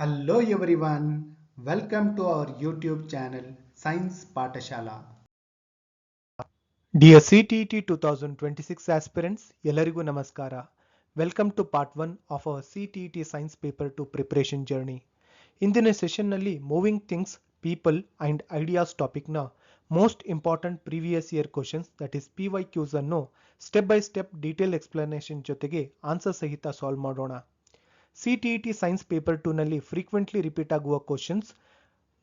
Hello everyone, welcome to our YouTube channel Science Patashala. Dear CTET 2026 aspirants, ಎಲ್ಲರಿಗೂ ನಮಸ್ಕಾರ. Welcome to part 1 of our CTET Science Paper 2 preparation journey. ಇಂದಿನ ಸೆಷನ್ನಲ್ಲಿ moving things, people and ideas ಟಾಪಿಕ್ನ most important previous year questions that is PYQs ಅನ್ನು step by step detail explanation ಜೊತೆಗೆ answer ಸಹಿತ solve ಮಾಡೋಣ. CTET science paper 2 ನಲ್ಲಿ frequently repeat ಆಗುವ questions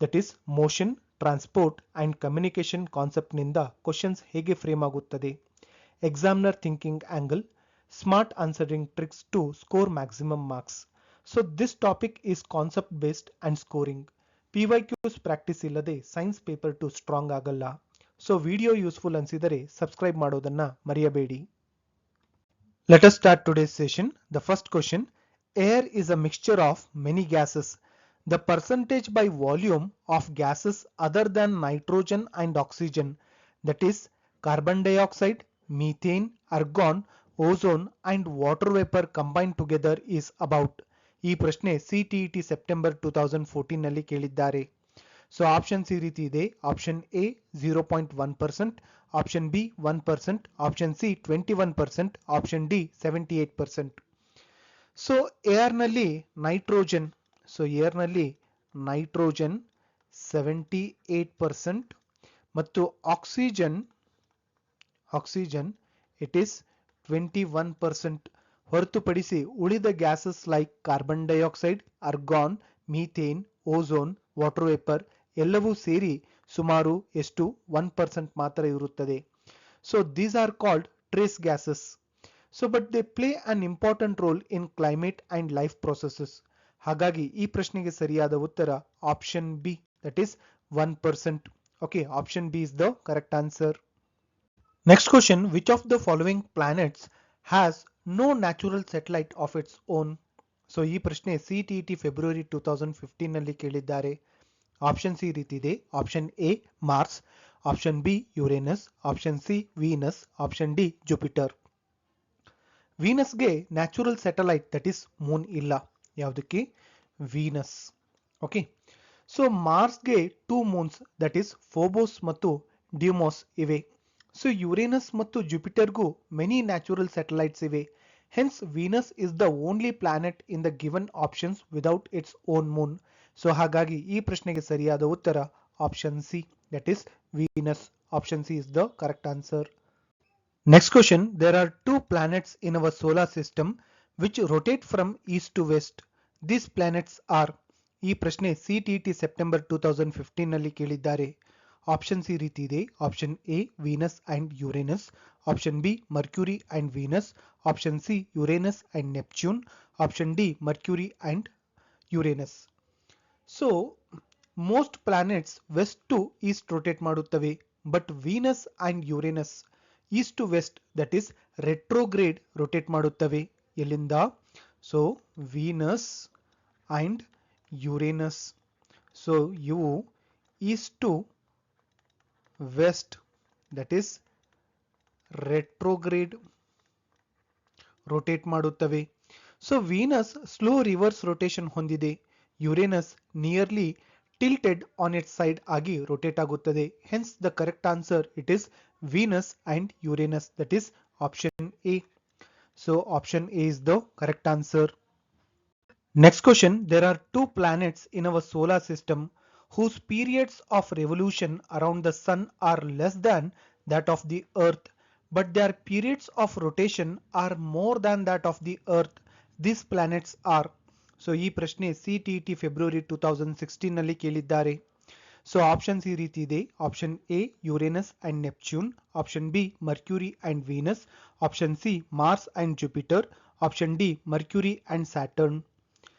that is motion, transport and communication concept ನಿಂದ questions ಹೇಗೆ frame ಆಗುತ್ತದೆ, examiner thinking angle, smart answering tricks to score maximum marks. So this topic is concept based and scoring. PYQs practice ಇಲ್ಲದೆ science paper 2 strong ಆಗಲ್ಲ. So video useful ಅನಿಸಿದರೆ subscribe ಮಾಡೋದನ್ನ ಮರೆಯಬೇಡಿ. Let us start today's session. The first question: air is a mixture of many gases. The percentage by volume of gases other than nitrogen and oxygen, that is carbon dioxide, methane, argon, ozone and water vapor combined together is about. ಈ ಪ್ರಶ್ನೆ CTET September 2014 ನಲ್ಲಿ ಕೇಳಿದ್ದಾರೆ. So options ಈ ರೀತಿ ಇದೆ. Option A 0.1%, option B 1%, option C 21%, option D 78%. So ಏರ್ನಲ್ಲಿ nitrogen, so ಏರ್ನಲ್ಲಿ nitrogen 78% ಮತ್ತು ಆಕ್ಸಿಜನ್ ಇಟ್ ಈಸ್ 21%. ಹೊರತುಪಡಿಸಿ ಉಳಿದ gases like carbon dioxide, argon, methane, ozone, water vapour ಎಲ್ಲವೂ ಸೇರಿ ಸುಮಾರು ಎಷ್ಟು 1% ಮಾತ್ರ ಇರುತ್ತದೆ. So these are called trace gases. So but they play an important role in climate and life processes. ಹಾಗಾಗಿ ಈ ಪ್ರಶ್ನೆಗೆ ಸರಿಯಾದ ಉತ್ತರ option B, that is 1%. Okay, option B is the correct answer. Next question: which of the following planets has no natural satellite of its own? So ಈ ಪ್ರಶ್ನೆ CTET February 2015 ನಲ್ಲಿ ಕೇಳಿದ್ದಾರೆ. Options ಈ ರೀತಿ ಇದೆ. Option A Mars, option B Uranus, option C Venus, option D Jupiter. ವೀನಸ್ಗೆ natural satellite that is moon ಇಲ್ಲ. ಯಾವುದಕ್ಕೆ? ವೀನಸ್. ಓಕೆ. ಸೊ ಮಾರ್ಸ್ಗೆ 2 ಮೂನ್ಸ್ ದಟ್ ಇಸ್ ಫೋಬೋಸ್ ಮತ್ತು ಡ್ಯೂಮೋಸ್ ಇವೆ. ಸೊ ಯುರೇನಸ್ ಮತ್ತು ಜುಪಿಟರ್ಗೂ ಮೆನಿ ನ್ಯಾಚುರಲ್ ಸ್ಯಾಟಲೈಟ್ಸ್ ಇವೆ. Hence Venus is the only planet in the given options without its own moon. So ಹಾಗಾಗಿ ಈ ಪ್ರಶ್ನೆಗೆ ಸರಿಯಾದ ಉತ್ತರ option C, that is Venus. Option C is the correct answer. Next question: there are 2 planets in our solar system which rotate from east to west. These planets are. ಈ ಪ್ರಶ್ನೆ CTET September 2015 ನಲ್ಲಿ ಕೇಳಿದ್ದಾರೆ. Options ಈ ರೀತಿ ಇದೆ. Option A Venus and Uranus, option B Mercury and Venus, option C Uranus and Neptune, option D Mercury and Uranus. So most planets west to east rotate ಮಾಡುತ್ತವೆ. But Venus and Uranus east to west that is retrograde rotate ಮಾಡುತ್ತವೆ. ಎಲ್ಲಿಂದ? So Venus and Uranus. So ಇವು east to west that is retrograde rotate ಮಾಡುತ್ತವೆ. So Venus slow reverse rotation ಹೊಂದಿದೆ. Uranus nearly tilted on its side ಆಗಿ rotate ಆಗುತ್ತದೆ. Hence the correct answer it is Venus and Uranus, that is option A. So option A is the correct answer. Next question: there are 2 planets in our solar system whose periods of revolution around the sun are less than that of the earth, but their periods of rotation are more than that of the earth. These planets are. So ಈ ಪ್ರಶ್ನೆ CTET February 2016 ನಲ್ಲಿ ಕೇಳಿದ್ದಾರೆ. So options ಈ ರೀತಿ ಇದೆ. Option A Uranus and Neptune, option B Mercury and Venus, option C Mars and Jupiter, option D Mercury and Saturn.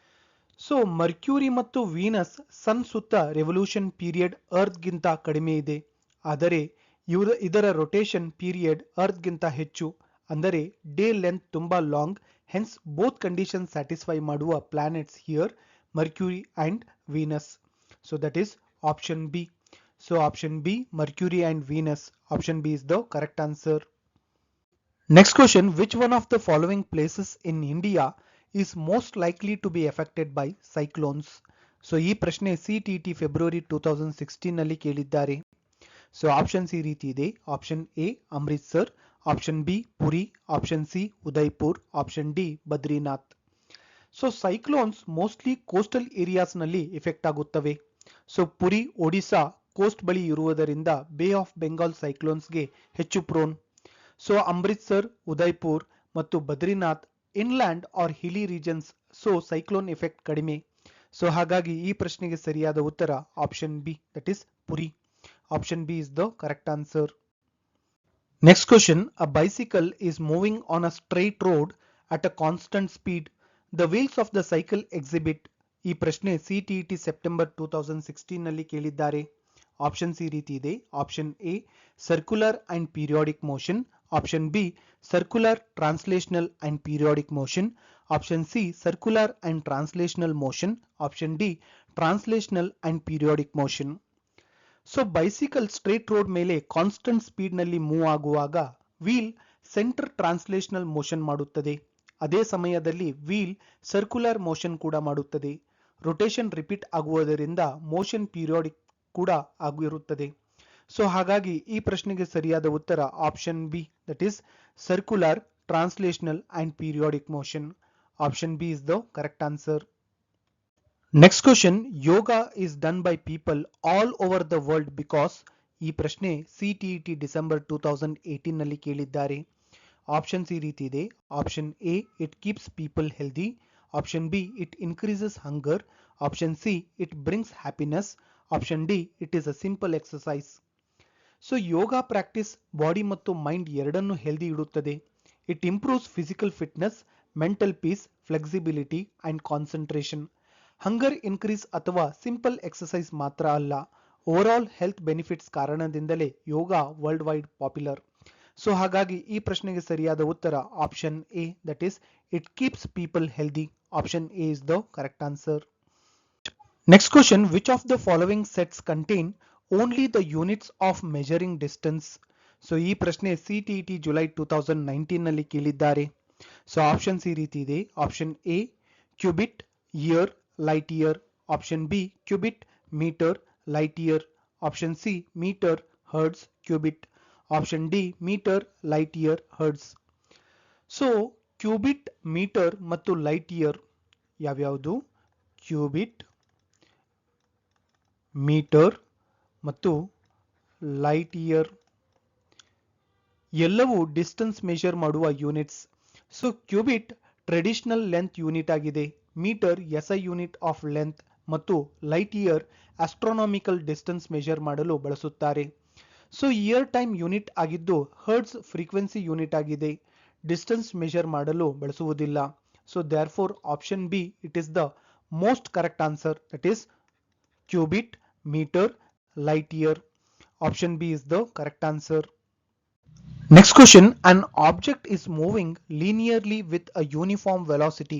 So Mercury ಮತ್ತು Venus sun ಸುತ್ತ revolution period earth ಗಿಂತ ಕಡಿಮೆ ಇದೆ. ಆದರೆ ಇದರ ರೊಟೇಷನ್ ಪೀರಿಯಡ್ ಅರ್ತ್ ಗಿಂತ ಹೆಚ್ಚು. ಅಂದರೆ ಡೇ ಲೆಂತ್ ತುಂಬಾ long. Hence both conditions satisfy ಮಾಡುವ planets here Mercury and Venus. So that is option B. So option B Mercury and Venus. Option B is the correct answer. Next question: which one of the following places in India is most likely to be affected by cyclones? So ಈ ಪ್ರಶ್ನೆ CTT February 2016 ನಲ್ಲಿ ಕೇಳಿದ್ದಾರೆ. So options ಈ ರೀತಿ ಇದೆ. Option A Amritsar, option B Puri, option C Udaipur, option D Badrinath. So cyclones mostly coastal areas ನಲ್ಲಿ effect ಆಗುತ್ತವೆ. So Puri Odisha coast ಬಳಿ ಇರುವುದರಿಂದ ಬೇ ಆಫ್ ಬೆಂಗಾಲ್ ಸೈಕ್ಲೋನ್ಸ್ಗೆ ಹೆಚ್ಚು ಪ್ರೋನ್. ಸೊ ಅಮೃತ್ಸರ್, ಉದಯ್ಪುರ್ ಮತ್ತು Badrinath inland are hilly regions, so cyclone effect ಕಡಿಮೆ. ಸೊ ಹಾಗಾಗಿ ಈ ಪ್ರಶ್ನೆಗೆ ಸರಿಯಾದ ಉತ್ತರ option B, that is Puri. Option B is the correct answer. Next question, a bicycle is moving on a straight road at a constant speed. The wheels of the cycle exhibit. ಈ ಪ್ರಶ್ನೆ CTET September 2016 ನಲ್ಲಿ ಕೇಳಿದ್ದಾರೆ. Options ಈ ರೀತಿ ಇದೆ. Option A circular and periodic motion, option B circular translational and periodic motion, option C circular and translational motion, option D translational and periodic motion. So bicycle straight road ಮೇಲೆ constant speed ನಲ್ಲಿ move ಆಗುವಾಗ wheel centre translational motion ಮಾಡುತ್ತದೆ. ಅದೇ ಸಮಯದಲ್ಲಿ wheel circular motion ಕೂಡ ಮಾಡುತ್ತದೆ. Rotation repeat ಆಗುವುದರಿಂದ motion periodic ಕೂಡ ಆಗಿರುತ್ತದೆ. ಸೊ ಹಾಗಾಗಿ ಈ ಪ್ರಶ್ನೆಗೆ ಸರಿಯಾದ ಉತ್ತರ option B, that is circular translational and periodic motion. Option B is the correct answer. Next question, yoga is done by people all over the world because. ಈ ಪ್ರಶ್ನೆ CTET ಡಿಸೆಂಬರ್ 2018 ನಲ್ಲಿ ಕೇಳಿದ್ದಾರೆ. ಆಪ್ಷನ್ಸ್ ಈ ರೀತಿ ಇದೆ. Option A it keeps people healthy, option B it increases hunger, option C it brings happiness, option D it is a simple exercise. So yoga practice body ಮತ್ತು mind ಎರಡನ್ನೂ healthy ಇಡುತ್ತದೆ. It improves physical fitness, mental piece, flexibility and concentration. Hunger increase ಅಥವಾ simple exercise ಮಾತ್ರ ಅಲ್ಲ, over all health benefits ಕಾರಣದಿಂದಲೇ ಯೋಗ world wide popular. So ಹಾಗಾಗಿ ಈ ಪ್ರಶ್ನೆಗೆ ಸರಿಯಾದ ಉತ್ತರ option A, that is it keeps people healthy. Option A is the correct answer. Next question, which of the following sets contain only the units of measuring distance. So ಈ ಪ್ರಶ್ನೆ CTET July 2019 ನಲ್ಲಿ ಕೇಳಿದ್ದಾರೆ. So options ಈ ರೀತಿ ಇದೆ. Option A cubit, year, light year, option B cubit, metre, light year, option C metre, hertz, cubit, option D metre, light year, hertz. So cubit, metre ಮತ್ತು light year ಯಾವ್ಯಾವುದು? Cubit, metre ಮತ್ತು light year ಎಲ್ಲವೂ distance measure ಮಾಡುವ units. So cubit traditional length unit ಆಗಿದೆ, metre SI unit of length ಮತ್ತು light year astronomical distance measure ಮಾಡಲು ಬಳಸುತ್ತಾರೆ. So year time unit ಆಗಿದ್ದು ಹರ್ಡ್ಸ್ ಫ್ರೀಕ್ವೆನ್ಸಿ ಯೂನಿಟ್ ಆಗಿದೆ, ಡಿಸ್ಟೆನ್ಸ್ ಮೆಷರ್ ಮಾಡಲು ಬಳಸುವುದಿಲ್ಲ. So therefore option B it is the most correct answer, that is cubit, metre, light year. Option B is the correct answer. Next question, an object is moving linearly with a uniform velocity.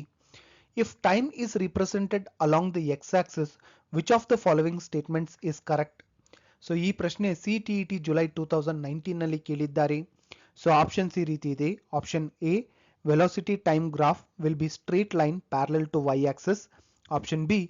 If time is represented along the x-axis, which of the following statements is correct? So ಈ ಪ್ರಶ್ನೆ CTET July 2019 ನಲ್ಲಿ ಕೇಳಿದ್ದಾರೆ. So options ಈ ರೀತಿ ಇದೆ. Option A velocity time graph will be straight line parallel to y-axis. Option B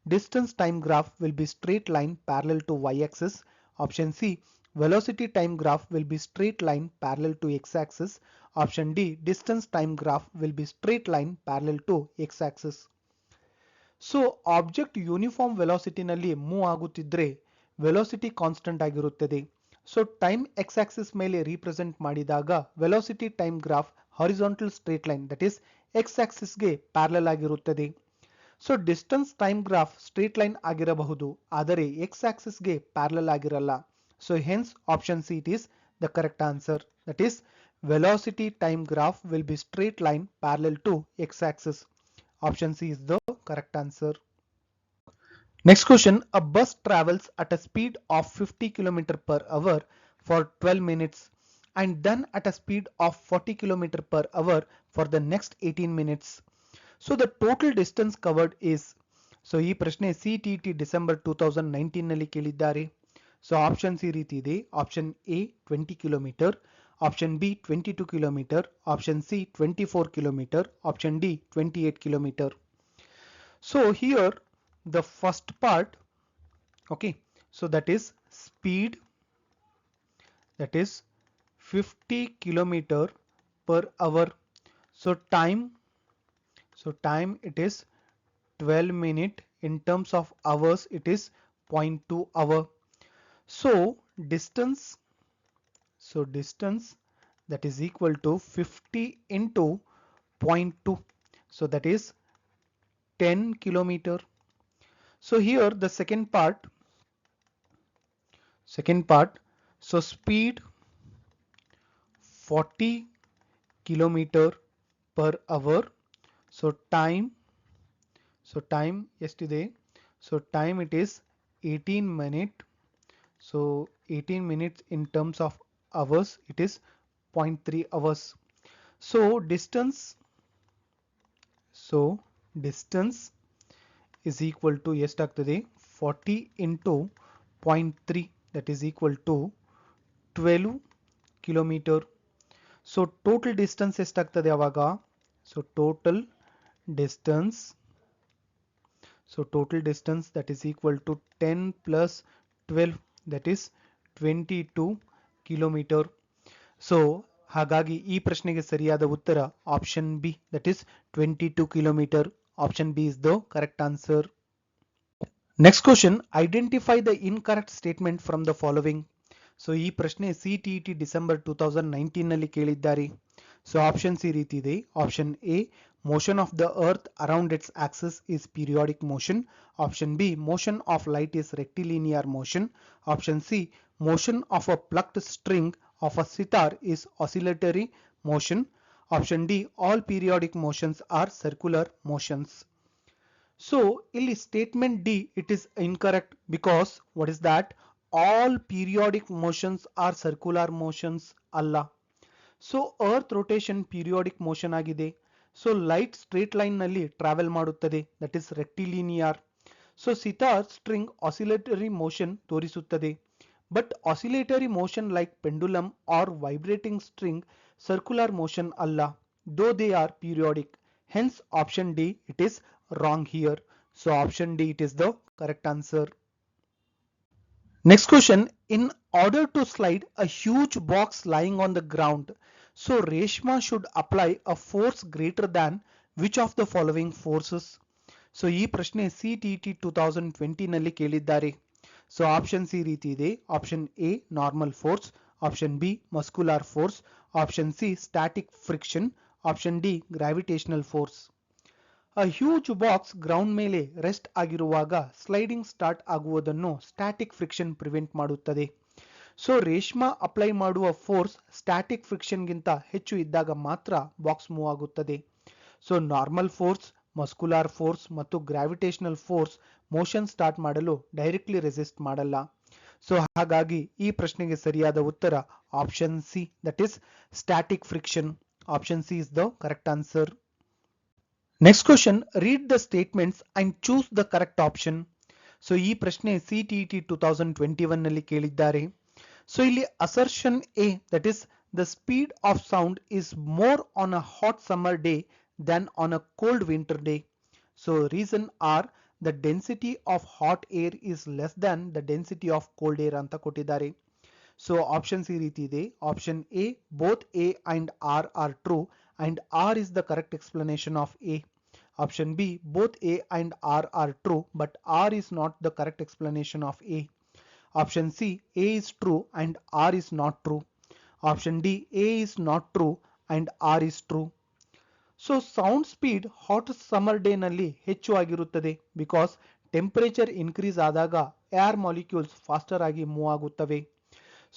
distance time graph will be straight line parallel to y-axis. Option C velocity time graph will be straight line parallel to x-axis. Option D distance time graph will be straight line parallel to x-axis. So object uniform velocity ನಲ್ಲಿ move ಆಗುತ್ತಿದ್ರೆ velocity constant ಆಗಿರುತ್ತದೆ. So time x-axis ಮೇಲೆ represent ಮಾಡಿದಾಗ velocity time graph horizontal straight line, that is x-axis ಗೆ parallel ಆಗಿರುತ್ತದೆ. So distance time graph straight line ಆಗಿರಬಹುದು, ಆದರೆ x-axis ಗೆ parallel ಆಗಿರಲ್ಲ. So hence option C it is the correct answer, that is velocity time graph will be straight line parallel to x-axis. Option C is the correct answer. Next question, a bus travels at a speed of 50 km per hour for 12 minutes and then at a speed of 40 km per hour for the next 18 minutes. So the total distance covered is. So ಈ ಪ್ರಶ್ನೆ CTET December 2019 ನಲ್ಲಿ ಕೇಳಿದ್ದಾರೆ. So options ಈ ರೀತಿ ಇದೆ. Option A 20 kilometre, option B 22 kilometer, option C 24 kilometer, option D 28 kilometer. So here the first part, okay, so that is speed, that is 50 kilometer per hour. So time it is 12 minute. In terms of hours it is 0.2 hour. So distance that is equal to 50 into 0.2, so that is 10 kilometer. So here the second part, so speed 40 kilometer per hour. So time yesterday, so time it is 18 minute. So 18 minutes in terms of hours it is 0.3 hours. So distance is equal to ಎಷ್ಟಾಗ್ತದೆ 40 into 0.3, that is equal to 12 kilometer. So total distance ಎಷ್ಟಾಗ್ತದೆ ಅವಾಗ, so total distance that is equal to 10 plus 12, that is 22 kilometer. So ಹಾಗಾಗಿ ಈ ಪ್ರಶ್ನೆಗೆ ಸರಿಯಾದ ಉತ್ತರ option B, that is 22 kilometer. Option B is the correct answer. Next question, identify the incorrect statement from the following. So ಈ ಪ್ರಶ್ನೆ CTET December 2019 ನಲ್ಲಿ ಕೇಳಿದ್ದಾರೆ. So options ಈ ರೀತಿ ಇದೆ. Option A, motion of the earth around its axis is periodic motion. Option B, motion of light is rectilinear motion. Option C, motion of a plucked string of a sitar is oscillatory motion. Option D, all periodic motions are circular motions. So ಇಲ್ಲಿ statement D, it is incorrect because what is that? All periodic motions are circular motions ಅಲ್ಲ. So earth rotation periodic motion ಆಗಿದೆ. So light straight line ನಲ್ಲಿ travel ಮಾಡುತ್ತದೆ, that is rectilinear. So sitar string oscillatory motion ತೋರಿಸುತ್ತದೆ. But oscillatory motion like pendulum or vibrating string circular motion ಅಲ್ಲ, though they are periodic. Hence option D, it is wrong here. So option D, it is the correct answer. Next question, in order to slide a huge box lying on the ground, so Reshma should apply a force greater than which of the following forces? So ಈ ಪ್ರಶ್ನೆ CTET 2020 ನಲ್ಲಿ ಕೇಳಿದ್ದಾರೆ. So options ಈ ರೀತಿ ಇದೆ. Option A normal force, option B muscular force, option C static friction, option D gravitational force. A huge box ground ಮೇಲೆ rest ಆಗಿರುವಾಗ sliding start ಆಗುವುದನ್ನು ಸ್ಟ್ಯಾಟಿಕ್ ಫ್ರಿಕ್ಷನ್ ಪ್ರಿವೆಂಟ್ ಮಾಡುತ್ತದೆ. ಸೊ ರೇಷ್ಮಾ ಅಪ್ಲೈ ಮಾಡುವ ಫೋರ್ಸ್ ಸ್ಟ್ಯಾಟಿಕ್ ಫ್ರಿಕ್ಷನ್ ಗಿಂತ ಹೆಚ್ಚು ಇದ್ದಾಗ ಮಾತ್ರ box move ಆಗುತ್ತದೆ. So normal force, muscular force ಮತ್ತು ಗ್ರಾವಿಟೇಷನಲ್ ಫೋರ್ಸ್ ಮೋಷನ್ ಸ್ಟಾರ್ಟ್ ಮಾಡಲು ಡೈರೆಕ್ಟ್ಲಿ ರೆಸಿಸ್ಟ್ ಮಾಡಲ್ಲ. ಸೊ ಹಾಗಾಗಿ ಈ ಪ್ರಶ್ನೆಗೆ ಸರಿಯಾದ ಉತ್ತರ option C, that is static friction. Option C is the correct answer. Next question, read the statements and choose the correct option. So ಈ ಪ್ರಶ್ನೆ CTET 2021 ನಲ್ಲಿ ಕೇಳಿದ್ದಾರೆ. ಸೊ ಇಲ್ಲಿ assertion A, that is the speed of sound is more on a hot summer day than on a cold winter day. So reason are the density of hot air is less than the density of cold air ಅಂತ ಕೊಟ್ಟಿದ್ದಾರೆ. So options ಈ ರೀತಿ ಇದೆ. Option A, both A and R are true and R is the correct explanation of A. Option B, both A and R are true but R is not the correct explanation of A. Option C, A is true and R is not true. Option D, A is not true and R is true. So sound speed hot summer day ನಲ್ಲಿ ಹೆಚ್ಚು ಆಗಿರುತ್ತದೆ because temperature increase ಆದಾಗ air molecules faster ಆಗಿ move ಆಗುತ್ತವೆ.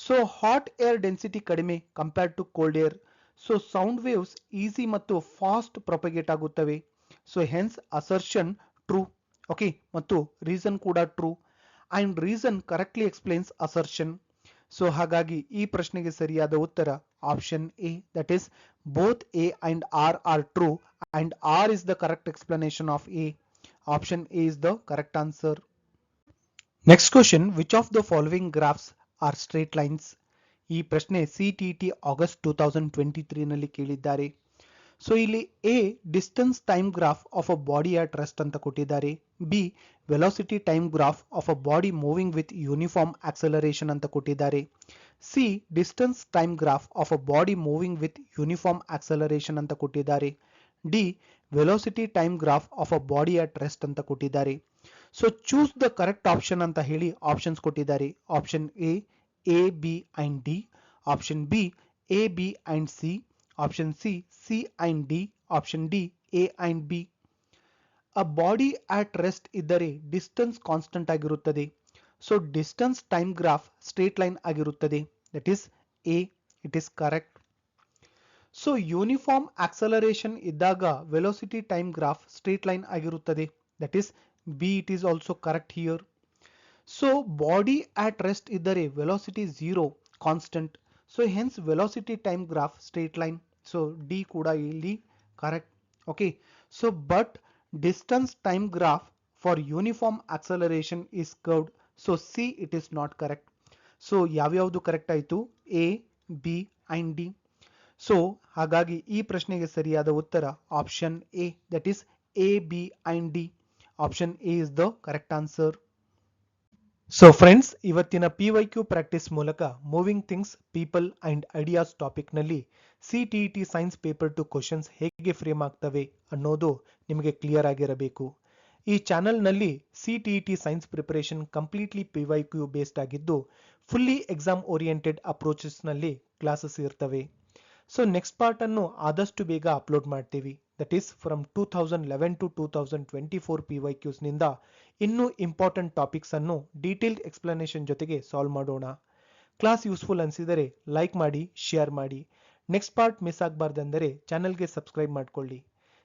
So hot air density ಕಡಿಮೆ compared to cold air. So sound waves easy ಮತ್ತು fast propagate ಆಗುತ್ತವೆ. So hence assertion true. Okay, ಮತ್ತು ರೀಸನ್ ಕೂಡ true and reason correctly explains assertion. So ಹಾಗಾಗಿ ಈ ಪ್ರಶ್ನೆಗೆ ಸರಿಯಾದ ಉತ್ತರ option A, that is both A and R are true and R is the correct explanation of A. Option A is the correct answer. Next question, which of the following graphs are straight lines? ಈ ಪ್ರಶ್ನೆ CTET August 2023 ನಲ್ಲಿ ಕೇಳಿದ್ದಾರೆ. So ಇಲ್ಲಿ A distance time graph of a body at rest ಅಂತ ಕೊಟ್ಟಿದ್ದಾರೆ. B velocity time graph of a body moving with uniform acceleration ಅಂತ ಕೊಟ್ಟಿದ್ದಾರೆ. C distance time graph of a body moving with uniform acceleration ಅಂತ ಕೊಟ್ಟಿದ್ದಾರೆ. D velocity time graph of a body at rest ಅಂತ ಕೊಟ್ಟಿದ್ದಾರೆ. So choose the correct option ಅಂತ ಹೇಳಿ options ಕೊಟ್ಟಿದ್ದಾರೆ. Option A B and D. Option B A B and C. Option C and D. Option D A and B. A body at rest ಇದ್ದರೆ distance constant ಆಗಿರುತ್ತದೆ. So distance time graph straight line ಆಗಿರುತ್ತದೆ. That is A. It is correct. So uniform acceleration ಇದ್ದಾಗ velocity time graph straight line ಆಗಿರುತ್ತದೆ. That is B. It is also correct here. So body at rest ಇದ್ದರೆ velocity 0 constant. So hence velocity time graph straight line. So D ಕೂಡ ಇಲ್ಲಿ correct. Okay. So but distance time graph for uniform acceleration is curved. So C it is not correct. So ಯಾವ್ಯಾವುದು correct ಆಯಿತು? A, B and D. So ಹಾಗಾಗಿ ಈ ಪ್ರಶ್ನೆಗೆ ಸರಿಯಾದ ಉತ್ತರ option A. That is A, B and D. Option A is the correct answer. So friends, ಇವತ್ತಿನ PYQ practice ಮೂಲಕ moving things, people and ideas topic ನಲ್ಲಿ ಸಿಟಿಇಟಿ ಸೈನ್ಸ್ ಪೇಪರ್ 2 ಕ್ವಶನ್ಸ್ ಹೇಗೆ frame ಆಗ್ತವೆ ಅನ್ನೋದು ನಿಮಗೆ ಕ್ಲಿಯರ್ ಆಗಿರಬೇಕು. ಈ ಚಾನೆಲ್ ನಲ್ಲಿ CTET science preparation completely PYQ based ಆಗಿದ್ದು ಫುಲ್ಲಿ ಎಕ್ಸಾಮ್ ಓರಿಯೆಂಟೆಡ್ ಅಪ್ರೋಚಸ್ ನಲ್ಲಿ ಕ್ಲಾಸಸ್ ಇರ್ತವೆ. ಸೊ ನೆಕ್ಸ್ಟ್ ಪಾರ್ಟ್ ಅನ್ನು ಆದಷ್ಟು ಬೇಗ ಅಪ್ಲೋಡ್ ಮಾಡ್ತೀವಿ. That is from 2011 to 2024 PYQs ನಿಂದ ಇನ್ನೂ ಇಂಪಾರ್ಟೆಂಟ್ ಟಾಪಿಕ್ಸ್ ಅನ್ನು ಡೀಟೇಲ್ಡ್ ಎಕ್ಸ್ಪ್ಲನೇಷನ್ ಜೊತೆಗೆ ಸಾಲ್ವ್ ಮಾಡೋಣ. ಕ್ಲಾಸ್ ಯೂಸ್ಫುಲ್ ಅನಿಸಿದರೆ ಲೈಕ್ ಮಾಡಿ, ಶೇರ್ ಮಾಡಿ. ನೆಕ್ಸ್ಟ್ ಪಾರ್ಟ್ ಮಿಸ್ ಆಗಬಾರ್ದೆಂದರೆ ಚಾನೆಲ್ಗೆ ಸಬ್ಸ್ಕ್ರೈಬ್ ಮಾಡ್ಕೊಳ್ಳಿ.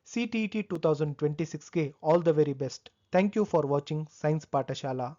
ಸಿಟಿಇಟಿ 2026ಗೆ all the very best. Thank you for watching science Pathshala.